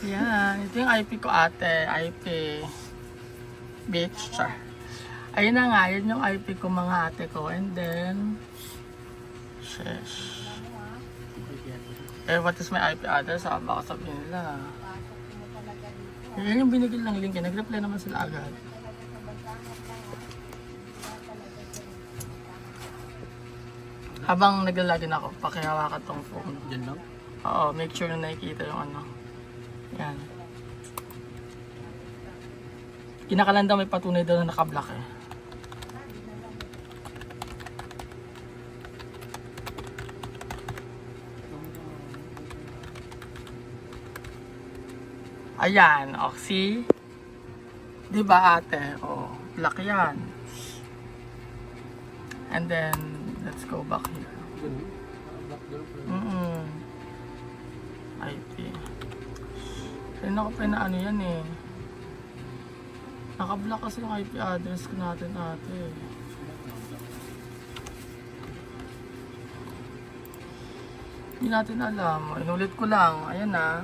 Yan. Ito yung IP ko ate. IP. Beach. Ayun na nga. Yan yung IP ko mga ate ko. And then, sheesh. What is my IP address? Baka sabihin nila. Yan yung binigil ng link. Nag-reply naman sila agad. Habang naglalagin ako, pakihawakan tong phone. Diyan lang? Oo, make sure na nakikita yung ano. Yan. Kinakalanda may patunay daw na nakablock eh. Ayan, see? Diba ate? Oh, black yan. And then, let's go back here. IP. Kaya ako pa na ano yan eh. Nakablock kasi yung IP address ko natin ate. Hindi natin alam. Inulit ko lang. Ayan na.